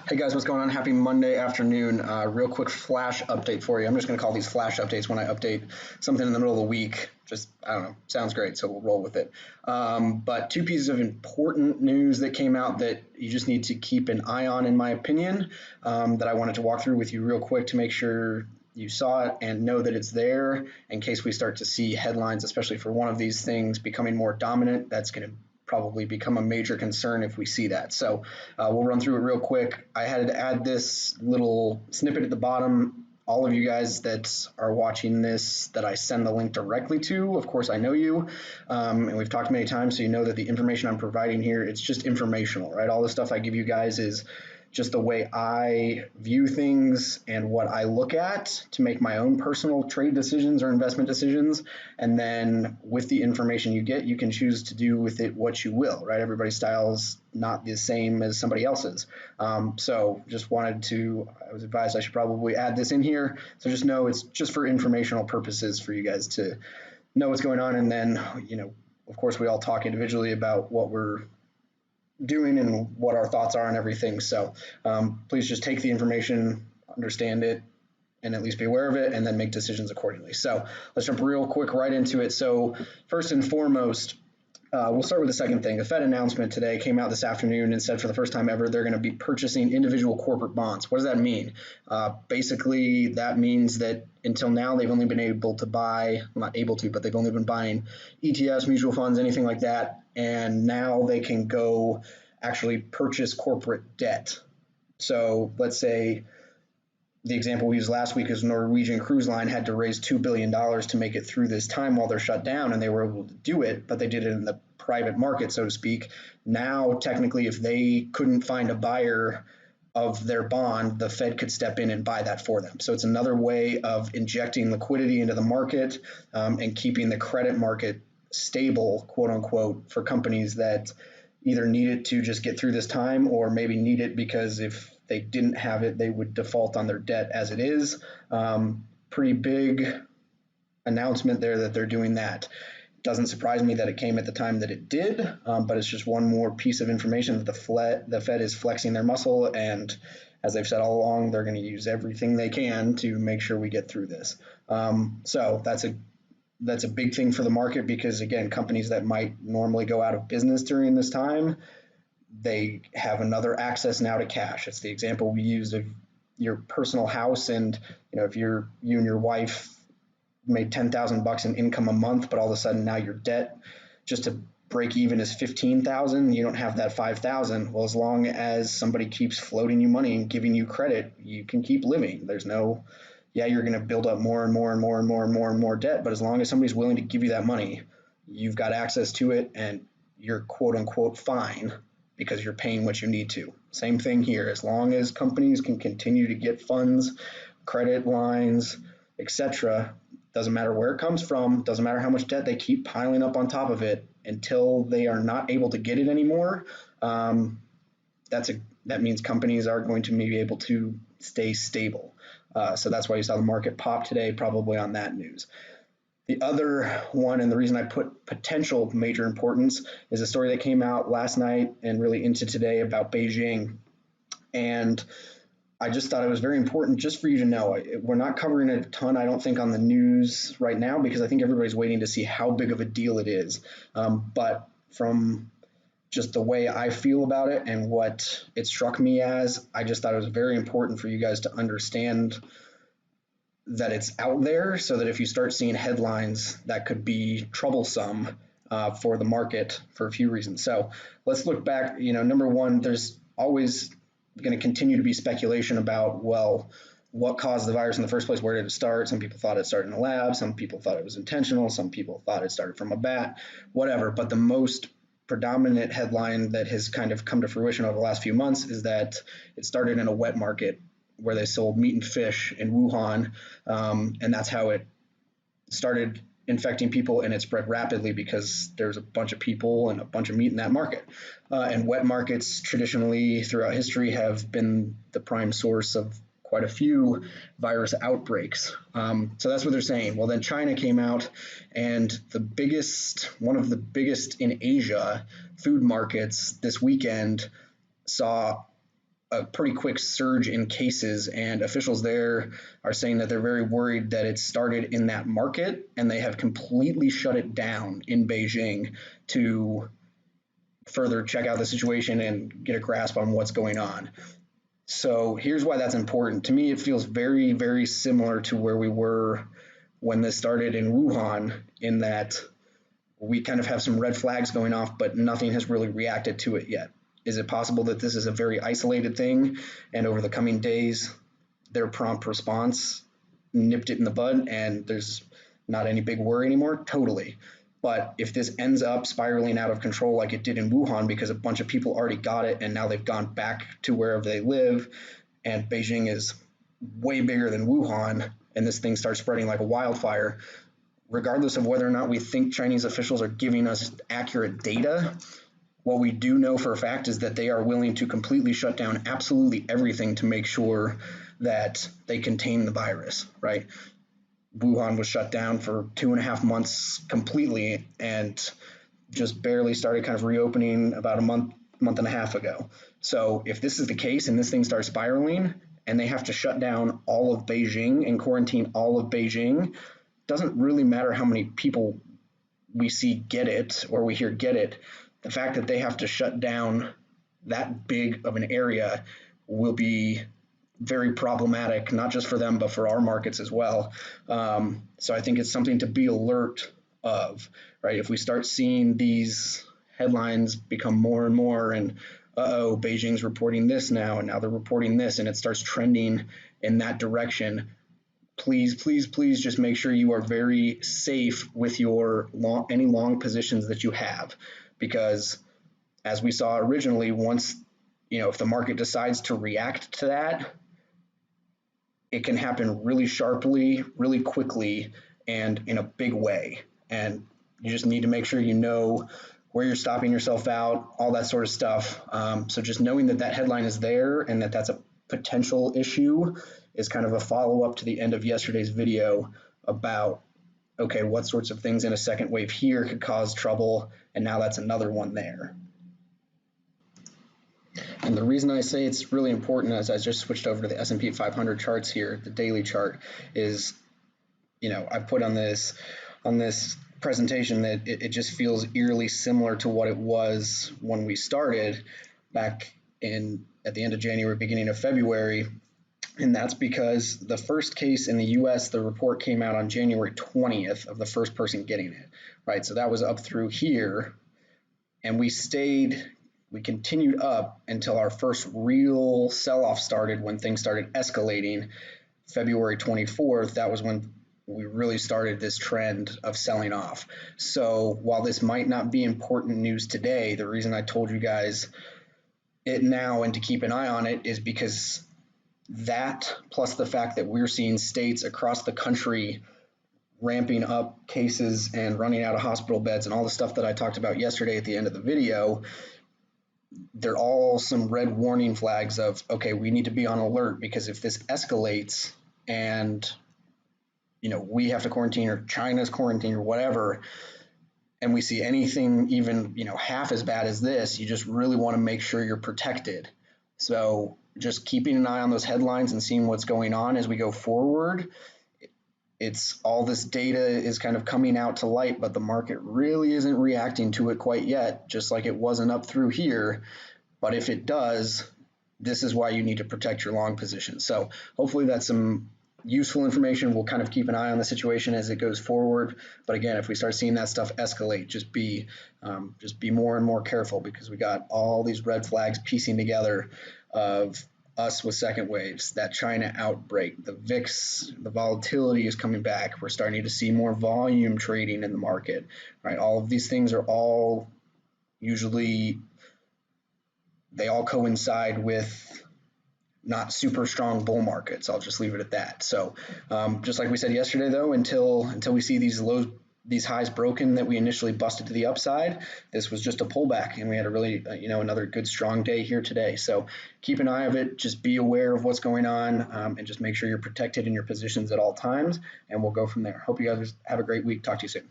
Hey guys, what's going on? Happy Monday afternoon. Real quick flash update for you. I'm just going to call these flash updates when I update something in the middle of the week. Just, I don't know, sounds great, so we'll roll with it. But two pieces of important news that came out that you just need to keep an eye on, in my opinion, that I wanted to walk through with you real quick to make sure you saw it and know that it's there in case we start to see headlines, especially for one of these things becoming more dominant. That's going to probably become a major concern if we see that. So we'll run through it real quick. I had to add this little snippet at the bottom. All of you guys that are watching this that I send the link directly to, of course I know you, and we've talked many times, so you know that the information I'm providing here, it's just informational, right? All the stuff I give you guys is just the way I view things and what I look at to make my own personal trade decisions or investment decisions. And then with the information you get, you can choose to do with it what you will, right? Everybody's style's not the same as somebody else's. So just wanted to, I was advised I should probably add this in here. So just know it's just for informational purposes for you guys to know what's going on. And then, you know, of course, we all talk individually about what we're doing and what our thoughts are on everything. So please just take the information, understand it, and at least be aware of it, and then make decisions accordingly. So let's jump real quick right into it. So first and foremost, we'll start with the second thing. The Fed announcement today came out this afternoon and said for the first time ever they're going to be purchasing individual corporate bonds. What does that mean? Basically, that means that until now they've only been able to buy, well, not able to, but they've only been buying ETFs, mutual funds, anything like that. And now they can go actually purchase corporate debt. So let's say the example we used last week is Norwegian Cruise Line had to raise $2 billion to make it through this time while they're shut down, and they were able to do it, but they did it in the private market, so to speak. Now, technically, if they couldn't find a buyer of their bond, the Fed could step in and buy that for them. So it's another way of injecting liquidity into the market and keeping the credit market stable, quote unquote, for companies that either need it to just get through this time or maybe need it because if they didn't have it, they would default on their debt as it is. Pretty big announcement there that they're doing that. Doesn't surprise me that it came at the time that it did, but it's just one more piece of information that the Fed is flexing their muscle, and as they've said all along, they're going to use everything they can to make sure we get through this. So that's a big thing for the market because, again, companies that might normally go out of business during this time, they have another access now to cash. It's the example we used of your personal house, and if you and your wife made $10,000 in income a month, but all of a sudden now your debt just to break even is $15,000. You don't have that $5,000. Well, as long as somebody keeps floating you money and giving you credit, you can keep living. There's no, yeah, you're going to build up more and more and more and more and more and more debt, but as long as somebody's willing to give you that money, you've got access to it, and you're quote unquote fine because you're paying what you need to. Same thing here. As long as companies can continue to get funds, credit lines, etc., doesn't matter where it comes from, doesn't matter how much debt they keep piling up on top of it until they are not able to get it anymore. That means companies are going to be able to stay stable. So that's why you saw the market pop today, probably on that news. The other one, and the reason I put potential major importance, is a story that came out last night and really into today about Beijing. And I just thought it was very important just for you to know. We're not covering it a ton, I don't think, on the news right now because I think everybody's waiting to see how big of a deal it is. But from just the way I feel about it and what it struck me as, I just thought it was very important for you guys to understand that it's out there so that if you start seeing headlines, that could be troublesome for the market for a few reasons. So let's look back. Number one, there's always going to continue to be speculation about, well, what caused the virus in the first place? Where did it start? Some people thought it started in a lab. Some people thought it was intentional. Some people thought it started from a bat, whatever. But the most predominant headline that has kind of come to fruition over the last few months is that it started in a wet market where they sold meat and fish in Wuhan, and that's how it started infecting people, and it spread rapidly because there's a bunch of people and a bunch of meat in that market. And wet markets traditionally throughout history have been the prime source of quite a few virus outbreaks. So that's what they're saying. Well, then China came out, and one of the biggest in Asia food markets this weekend saw a pretty quick surge in cases, and officials there are saying that they're very worried that it started in that market and they have completely shut it down in Beijing to further check out the situation and get a grasp on what's going on. So here's why that's important. To me, it feels very, very similar to where we were when this started in Wuhan, in that we kind of have some red flags going off, but nothing has really reacted to it yet. Is it possible that this is a very isolated thing, and over the coming days, their prompt response nipped it in the bud and there's not any big worry anymore? Totally. But if this ends up spiraling out of control like it did in Wuhan because a bunch of people already got it and now they've gone back to wherever they live, and Beijing is way bigger than Wuhan, and this thing starts spreading like a wildfire, regardless of whether or not we think Chinese officials are giving us accurate data, what we do know for a fact is that they are willing to completely shut down absolutely everything to make sure that they contain the virus, right? Wuhan was shut down for 2.5 months completely and just barely started kind of reopening about a month and a half ago. So if this is the case and this thing starts spiraling and they have to shut down all of Beijing and quarantine all of Beijing, doesn't really matter how many people we see get it or we hear get it. The fact that they have to shut down that big of an area will be very problematic, not just for them, but for our markets as well. So I think it's something to be alert of, right? If we start seeing these headlines become more and more, and Beijing's reporting this now, and now they're reporting this, and it starts trending in that direction, please, please, please just make sure you are very safe with your any long positions that you have, because as we saw originally, once, if the market decides to react to that, it can happen really sharply, really quickly, and in a big way. And you just need to make sure you know where you're stopping yourself out, all that sort of stuff. So just knowing that that headline is there and that that's a potential issue is kind of a follow-up to the end of yesterday's video about, okay, what sorts of things in a second wave here could cause trouble, and now that's another one there. And the reason I say it's really important, as I just switched over to the S&P 500 charts here, the daily chart, is, I put on this presentation that it just feels eerily similar to what it was when we started back at the end of January, beginning of February. And that's because the first case in the US, the report came out on January 20th of the first person getting it, right? So that was up through here, and we continued up until our first real sell-off started, when things started escalating. February 24th, that was when we really started this trend of selling off. So while this might not be important news today, the reason I told you guys it now and to keep an eye on it is because that, plus the fact that we're seeing states across the country ramping up cases and running out of hospital beds and all the stuff that I talked about yesterday at the end of the video, they're all some red warning flags of, okay, we need to be on alert, because if this escalates and we have to quarantine, or China's quarantine, or whatever, and we see anything even half as bad as this, you just really want to make sure you're protected. So just keeping an eye on those headlines and seeing what's going on as we go forward. It's all this data is kind of coming out to light, but the market really isn't reacting to it quite yet, just like it wasn't up through here. But if it does, this is why you need to protect your long position. So hopefully that's some useful information. We'll kind of keep an eye on the situation as it goes forward. But again, if we start seeing that stuff escalate, just be more and more careful, because we got all these red flags piecing together of us with second waves, that China outbreak, the VIX, the volatility is coming back. We're starting to see more volume trading in the market, right? All of these things are all they all coincide with not super strong bull markets. I'll just leave it at that. So just like we said yesterday, though, until we see these highs broken that we initially busted to the upside, this was just a pullback, and we had a really another good strong day here today. So keep an eye of it, just be aware of what's going on, and just make sure you're protected in your positions at all times, and we'll go from there. Hope you guys have a great week. Talk to you soon.